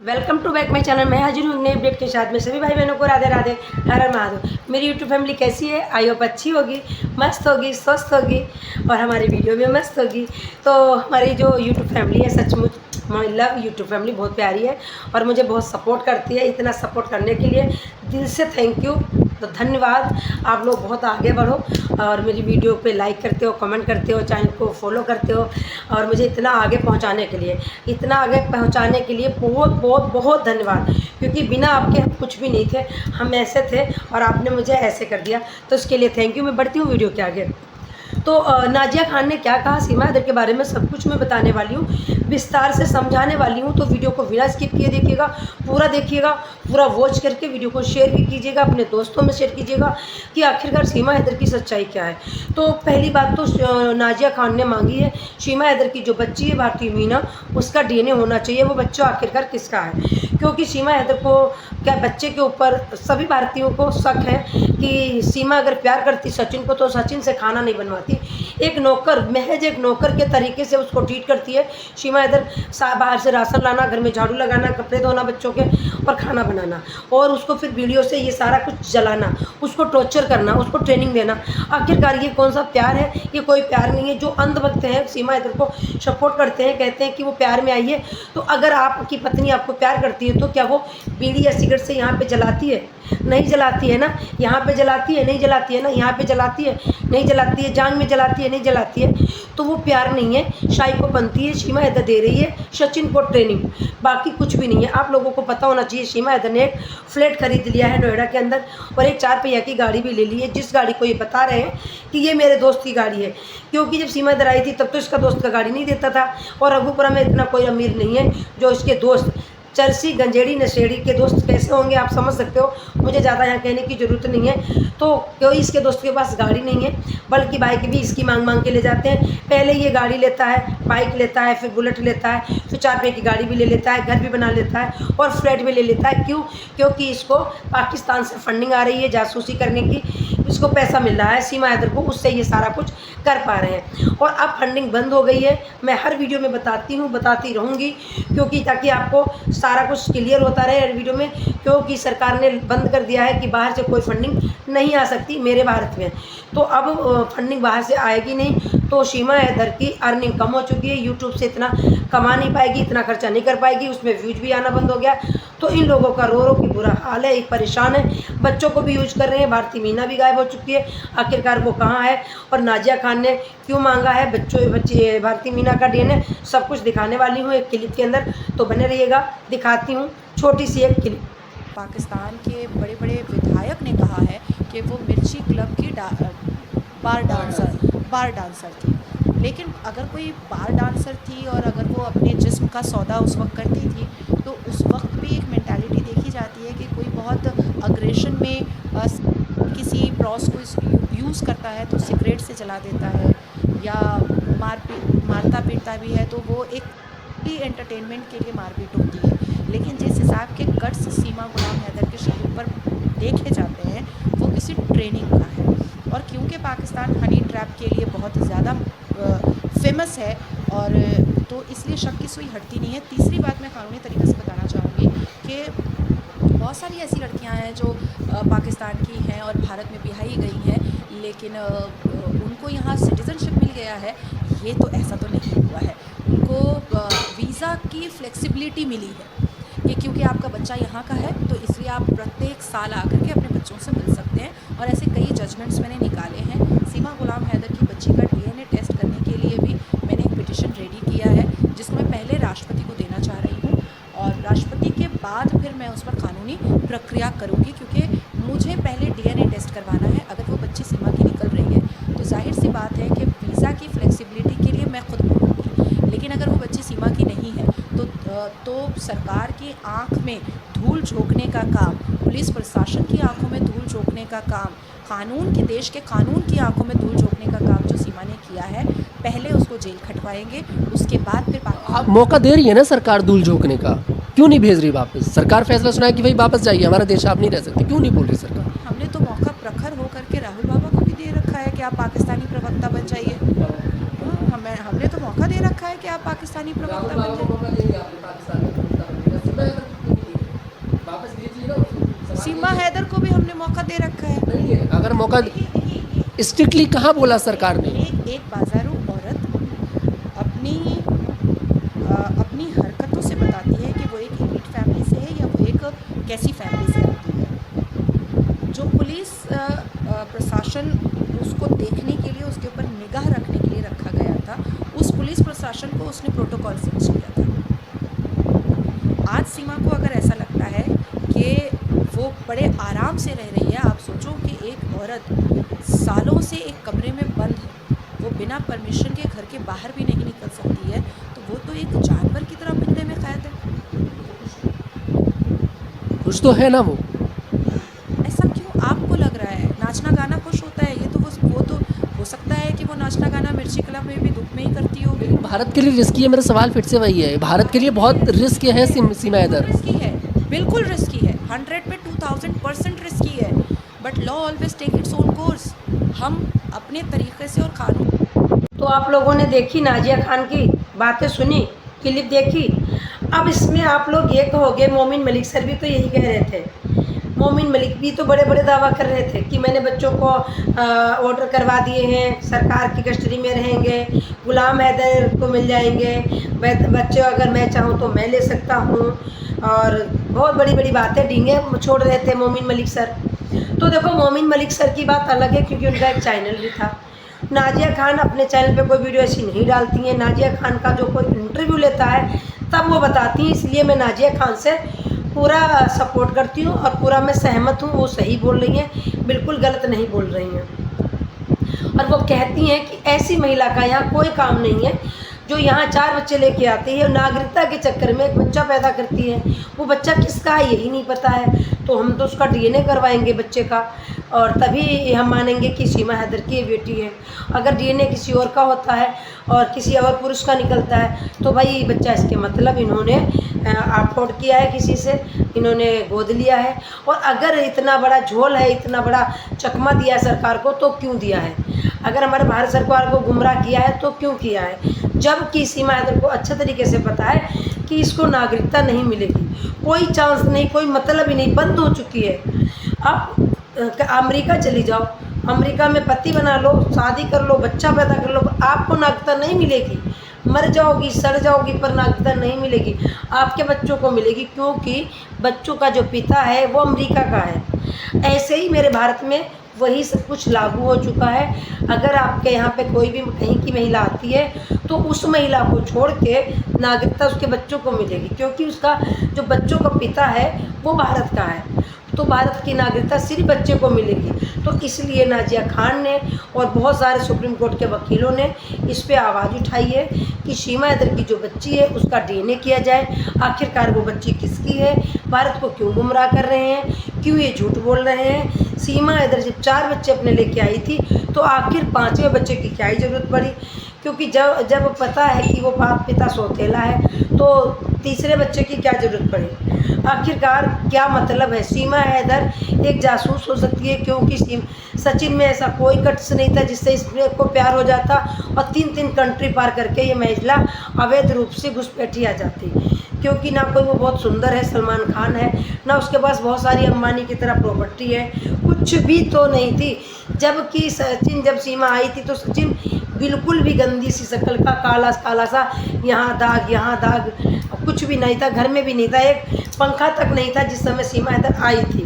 Welcome to back my channel. मैं हाजिर हूँ नए अपडेट के साथ में। सभी भाई बहनों को राधे राधे, हर हर महादेव। मेरी यूट्यूब फैमिली कैसी है? आई होप अच्छी होगी, मस्त होगी, स्वस्थ होगी और हमारी वीडियो भी मस्त होगी। तो हमारी जो यूट्यूब फैमिली है, सचमुच माई लव यूट्यूब फैमिली बहुत प्यारी है और मुझे बहुत सपोर्ट करती है। इतना सपोर्ट करने के लिए दिल से थैंक यू, तो धन्यवाद। आप लोग बहुत आगे बढ़ो और मेरी वीडियो पे लाइक करते हो, कमेंट करते हो, चैनल को फॉलो करते हो और मुझे इतना आगे पहुंचाने के लिए बहुत बहुत बहुत धन्यवाद। क्योंकि बिना आपके हम कुछ भी नहीं थे, हम ऐसे थे और आपने मुझे ऐसे कर दिया, तो उसके लिए थैंक यू। मैं बढ़ती हूँ वीडियो के आगे। तो नाजिया खान ने क्या कहा सीमा हैदर के बारे में सब कुछ मैं बताने वाली हूँ, विस्तार से समझाने वाली हूँ। तो वीडियो को बिना स्किप किए देखिएगा, पूरा वॉच करके वीडियो को शेयर भी कीजिएगा, अपने दोस्तों में शेयर कीजिएगा कि आखिरकार सीमा हैदर की सच्चाई क्या है। तो पहली बात तो नाजिया खान ने मांगी है सीमा हैदर की जो बच्ची है भारती मीना, उसका डीएनए होना चाहिए। वो बच्चा आखिरकार किसका है? क्योंकि सीमा हैदर को क्या बच्चे के ऊपर सभी भारतीयों को शक है कि सीमा अगर प्यार करती सचिन को तो सचिन से खाना नहीं बनवाती। एक नौकर, महज एक नौकर के तरीके से उसको ट्रीट करती है सीमा हैदर। बाहर से राशन लाना, घर में झाड़ू लगाना, कपड़े धोना बच्चों के और खाना बनाना, और उसको फिर वीडियो से ये सारा कुछ जलाना, उसको टॉर्चर करना, उसको ट्रेनिंग देना। आखिरकार ये कौन सा प्यार है? ये कोई प्यार नहीं है। जो अंधभक्त हैं सीमा हैदर को सपोर्ट करते हैं, कहते हैं कि वो प्यार में आई है। तो अगर आपकी पत्नी आपको प्यार करती है तो क्या वो बीड़ी या सिगरेट से यहाँ पे जलाती है? नहीं जलाती है ना। यहाँ पे जलाती है? नहीं जलाती है ना। यहाँ पे जलाती है? नहीं जलाती है। जांग में जलाती है? नहीं जलाती है। तो वो प्यार नहीं है, शाही को बनती है। सीमा हैदर दे रही है सचिन को ट्रेनिंग, बाकी कुछ भी नहीं है। आप लोगों को पता होना चाहिए सीमा हैदर ने एक फ्लैट खरीद लिया है नोएडा के अंदर और एक 4 पहिया की गाड़ी भी ले ली है, जिस गाड़ी को ये बता रहे हैं कि ये मेरे दोस्त की गाड़ी है। क्योंकि जब सीमा हैदर आई थी तब तो इसका दोस्त का गाड़ी नहीं देता था और रघुपुरा में इतना कोई अमीर नहीं है जो इसके दोस्त चरसी गंजेड़ी नशेड़ी के दोस्त कैसे होंगे आप समझ सकते हो। मुझे ज़्यादा यहाँ कहने की ज़रूरत नहीं है। तो कोई इसके दोस्त के पास गाड़ी नहीं है, बल्कि बाइक भी इसकी मांग के ले जाते हैं। पहले ये गाड़ी लेता है, बाइक लेता है, फिर बुलेट लेता है, फिर 4 पहिए की गाड़ी भी ले लेता है, घर भी बना लेता है और फ्लैट भी ले लेता है। क्यों? क्योंकि इसको पाकिस्तान से फंडिंग आ रही है जासूसी करने की, इसको पैसा मिल रहा है सीमा हैदर को, उससे ये सारा कुछ कर पा रहे हैं। और अब फंडिंग बंद हो गई है। मैं हर वीडियो में बताती हूँ, बताती रहूँगी, क्योंकि ताकि आपको सारा कुछ क्लियर होता रहे हर वीडियो में। क्योंकि सरकार ने बंद कर दिया है कि बाहर से कोई फंडिंग नहीं आ सकती मेरे भारत में। तो अब फंडिंग बाहर से आएगी नहीं, तो सीमा हैदर की अर्निंग कम हो चुकी है। यूट्यूब से इतना कमा नहीं पाएगी, इतना खर्चा नहीं कर पाएगी, उसमें व्यूज भी आना बंद हो गया। तो इन लोगों का रो के बुरा हाल है, एक परेशान है। बच्चों को भी यूज कर रहे हैं। भारती मीना भी गायब हो चुकी है, आखिरकार वो कहाँ है? और नाजिया खान ने क्यों मांगा है बच्चे भारती मीना का डीएनए, सब कुछ दिखाने वाली हूँ एक क्लिप के अंदर, तो बने रहिएगा। दिखाती हूँ छोटी सी एक क्लिप। पाकिस्तान के बड़े बड़े विधायक ने कहा है कि वो मिर्ची क्लब की बार डांसर थी। लेकिन अगर कोई बार डांसर थी और अगर वो अपने जिस्म का सौदा उस वक्त करती थी, तो उस वक्त भी एक मेंटालिटी देखी जाती है कि कोई बहुत अग्रेशन में किसी प्रॉस को यूज़ करता है तो सिगरेट से जला देता है या मारता पीटता भी है, तो वो एक एंटरटेनमेंट के लिए मारपीट होती है। लेकिन जिस हिसाब के गट्स सीमा गुलाम हैदर के शरीर पर देखे जाते हैं वो किसी ट्रेनिंग का है। और क्योंकि पाकिस्तान हनी ट्रैप के लिए बहुत ज़्यादा फेमस है, और तो इसलिए शक की सुई हटती नहीं है। तीसरी बात मैं कानूनी तरीके से बताना चाहूँगी कि बहुत सारी ऐसी लड़कियां हैं जो पाकिस्तान की हैं और भारत में ब्याही गई हैं, लेकिन उनको यहाँ सिटीज़नशिप मिल गया है। ये तो ऐसा तो नहीं हुआ है। उनको वीज़ा की फ्लेक्सिबिलिटी मिली है कि क्योंकि आपका बच्चा यहाँ का है तो इसलिए आप प्रत्येक साल आकर के अपने बच्चों से मिल सकते हैं। और ऐसे कई जजमेंट्स मैंने निकाले हैं। सीमा गुलाम हैदर की बच्ची का डीएनए टेस्ट करने के लिए भी मैंने एक पिटिशन रेडी किया है, जिसको मैं पहले राष्ट्रपति को देना चाह रही हूँ और राष्ट्रपति के बाद फिर मैं उस पर कानूनी प्रक्रिया करूँगी। क्योंकि मुझे पहले डीएनए टेस्ट करवाना है। अगर वो बच्ची सीमा की निकल रही है तो जाहिर सी बात है कि वीज़ा की फ्लेक्सिबिलिटी के लिए मैं खुद बोलूँगी। लेकिन अगर वो बच्ची सीमा की नहीं है तो सरकार की आंख में धूल झोंकने का काम, पुलिस प्रशासन की आंखों में धूल झोंकने का काम, देश के कानून की आंखों में धूल झोंकने का काम जो सीमा ने किया है, पहले उसको जेल खटवाएंगे, उसके बाद फिर आप मौका दे रही है ना सरकार धूल झोंकने का, क्यों नहीं भेज रही वापस? सरकार फैसला सुनाए कि भाई वापस जाइए, हमारा देश आप नहीं रह सकते, क्यों नहीं बोल रही सरकार? हमने तो मौका प्रखर होकर के राहुल बाबा को भी दे रखा है कि आप पाकिस्तानी प्रवक्ता बन जाइए। हमने तो मौका दे रखा है कि आप पाकिस्तानी प्रवक्ता बन जाइए। मौका दे रखा है। नहीं है। अगर मौका स्ट्रिक्टली कहाँ बोला सरकार ने? एक बाजारू औरत अपनी अपनी हरकतों से बताती है कि वो एक एलिट फैमिली से है या वो एक कैसी फैमिली से आती है। जो पुलिस प्रशासन उसको देखने के लिए, उसके ऊपर निगाह रखने के लिए रखा गया था, उस पुलिस प्रशासन को उसने प्रोटोकॉल से किया था। आज सीमा को अगर ऐसा लगता है कि वो बड़े आराम से रह रही है, आप सोचो कि एक औरत सालों से एक कमरे में बंद है, वो बिना परमिशन के घर के बाहर भी नहीं निकल सकती है, तो वो तो एक जानवर की तरह पिंजरे में कैद है। कुछ तो है ना वो। ऐसा क्यों आपको लग रहा है? नाचना गाना खुश होता है, ये तो वो तो हो सकता है कि वो नाचना गाना मिर्ची क्लब में भी दुख में ही करती होगी। भारत के लिए रिस्की है। मेरा सवाल फिर से वही है, भारत के लिए बहुत रिस्क है सीमा हैदर। रिस्की है, बिल्कुल रिस्की है, 100 पे 2000% रिस्की है, but law always take its own course. हम अपने तरीके से और कानून। तो आप लोगों ने देखी नाजिया खान की बातें सुनी, क्लिप देखी। अब इसमें आप लोग ये कहोगे, मोमिन मलिक सर भी तो यही कह रहे थे, मोमिन मलिक भी तो बड़े बड़े दावा कर रहे थे कि मैंने बच्चों को ऑर्डर करवा दिए हैं, सरकार की कस्टडी में रहेंगे, गुलाम हैदर को मिल जाएंगे, बच्चे अगर मैं चाहूँ तो मैं ले सकता हूँ, और बहुत बड़ी बड़ी बातें डींगे छोड़ रहे थे मोमिन मलिक सर। तो देखो, मोमिन मलिक सर की बात अलग है क्योंकि उनका एक चैनल भी था। नाजिया खान अपने चैनल पे कोई वीडियो ऐसी नहीं डालती हैं। नाजिया खान का जो कोई इंटरव्यू लेता है तब वो बताती हैं, इसलिए मैं नाजिया खान से पूरा सपोर्ट करती हूँ और पूरा मैं सहमत हूँ, वो सही बोल रही हैं, बिल्कुल गलत नहीं बोल रही हैं। और वो कहती हैं कि ऐसी महिला का यहाँ कोई काम नहीं है जो यहाँ 4 बच्चे लेके आती है, नागरिकता के चक्कर में एक बच्चा पैदा करती है। वो बच्चा किसका है यही नहीं पता है, तो हम तो उसका डीएनए करवाएंगे बच्चे का, और तभी हम मानेंगे कि सीमा हैदर की ये बेटी है। अगर डीएनए किसी और का होता है और किसी और पुरुष का निकलता है तो भाई बच्चा इसके मतलब इन्होंने अफोर्ड किया है, किसी से इन्होंने गोद लिया है। और अगर इतना बड़ा झोल है, इतना बड़ा चकमा दिया है सरकार को, तो क्यों दिया है? अगर हमारे भारत सरकार को गुमराह किया है तो क्यों किया है? जबकि सीमा हैदर को अच्छे तरीके से पता है कि इसको नागरिकता नहीं मिलेगी, कोई चांस नहीं, कोई मतलब ही नहीं, बंद हो चुकी है। अब अमेरिका चली जाओ, अमेरिका में पति बना लो, शादी कर लो, बच्चा पैदा कर लो, आपको नागरिकता नहीं मिलेगी। मर जाओगी, सड़ जाओगी, पर नागरिकता नहीं मिलेगी। आपके बच्चों को मिलेगी क्योंकि बच्चों का जो पिता है वो अमेरिका का है। ऐसे ही मेरे भारत में वही सब कुछ लागू हो चुका है। अगर आपके यहाँ पे कोई भी कहीं की महिला आती है तो उस महिला को छोड़ के नागरिकता उसके बच्चों को मिलेगी, क्योंकि उसका जो बच्चों का पिता है वो भारत का है, तो भारत की नागरिकता सिर्फ बच्चे को मिलेगी। तो इसलिए नाजिया खान ने और बहुत सारे सुप्रीम कोर्ट के वकीलों ने इस पे आवाज़ उठाई है कि सीमा हैदर की जो बच्ची है उसका डीएनए किया जाए। आखिरकार वो बच्ची किसकी है? भारत को क्यों गुमराह कर रहे हैं, क्यों ये झूठ बोल रहे हैं? सीमा हैदर जब 4 बच्चे अपने लेके आई थी तो आखिर 5वें बच्चे की क्या ही ज़रूरत पड़ी? क्योंकि जब पता है कि वो बाप पिता सौतेला है तो तीसरे बच्चे की क्या ज़रूरत पड़ी? आखिरकार क्या मतलब है? सीमा हैदर एक जासूस हो सकती है क्योंकि सचिन में ऐसा कोई कट्स नहीं था जिससे इसको प्यार हो जाता और 3 कंट्री पार करके ये महिला अवैध रूप से घुसपैठी आ जाती, क्योंकि ना कोई वो बहुत सुंदर है, सलमान खान है, ना उसके पास बहुत सारी अंबानी की तरह प्रॉपर्टी है, कुछ भी तो नहीं थी। जबकि सचिन जब सीमा आई थी तो सचिन बिल्कुल भी गंदी सी शक्ल का, काला काला सा, यहाँ दाग, कुछ भी नहीं था, घर में भी नहीं था, एक पंखा तक नहीं था जिस समय सीमा हैदर आई थी।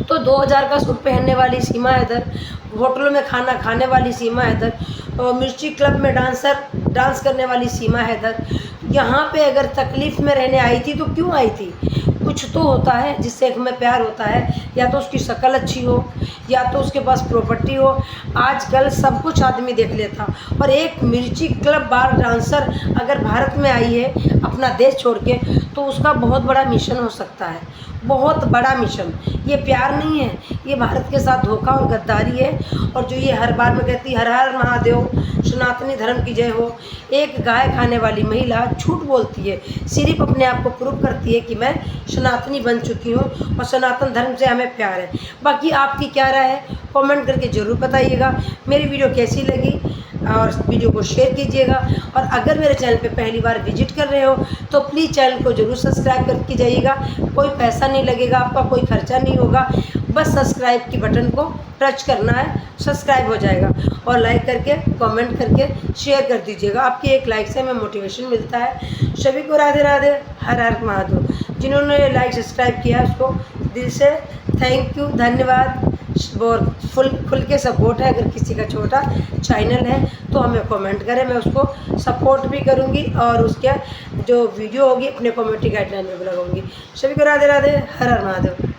तो 2000 का सूट पहनने वाली सीमा हैदर, होटलों में खाना खाने वाली सीमा हैदर, और मिर्ची क्लब में डांस करने वाली सीमा हैदर, यहाँ पे अगर तकलीफ़ में रहने आई थी तो क्यों आई थी? कुछ तो होता है जिससे हमें प्यार होता है, या तो उसकी शक्ल अच्छी हो, या तो उसके पास प्रॉपर्टी हो। आजकल सब कुछ आदमी देख लेता, और एक मिर्ची क्लब बार डांसर अगर भारत में आई है अपना देश छोड़ के, तो उसका बहुत बड़ा मिशन हो सकता है, बहुत बड़ा मिशन। ये प्यार नहीं है, ये भारत के साथ धोखा और गद्दारी है। और जो ये हर बार में कहती हर हर महादेव, सनातनी धर्म की जय हो, एक गाय खाने वाली महिला झूठ बोलती है, सिर्फ अपने आप को प्रूव करती है कि मैं सनातनी बन चुकी हूँ और सनातन धर्म से हमें प्यार है। बाकी आपकी क्या राय है कमेंट करके ज़रूर बताइएगा। मेरी वीडियो कैसी लगी और वीडियो को शेयर कीजिएगा, और अगर मेरे चैनल पे पहली बार विजिट कर रहे हो तो प्लीज़ चैनल को ज़रूर सब्सक्राइब करके जाइएगा। कोई पैसा नहीं लगेगा, आपका कोई खर्चा नहीं होगा, बस सब्सक्राइब की बटन को टच करना है, सब्सक्राइब हो जाएगा। और लाइक करके, कमेंट करके शेयर कर दीजिएगा। आपकी एक लाइक से हमें मोटिवेशन मिलता है। सभी को राधे राधे, हर हर महादेव। जिन्होंने लाइक सब्सक्राइब किया उसको दिल से थैंक यू, धन्यवाद। और खुल के सपोर्ट है। अगर किसी का छोटा चैनल है तो हमें कमेंट करें, मैं उसको सपोर्ट भी करूँगी और उसके जो वीडियो होगी अपने कम्युनिटी गाइडलाइन में भी लगाऊंगी। सभी को राधे राधे, हर हर महादेव।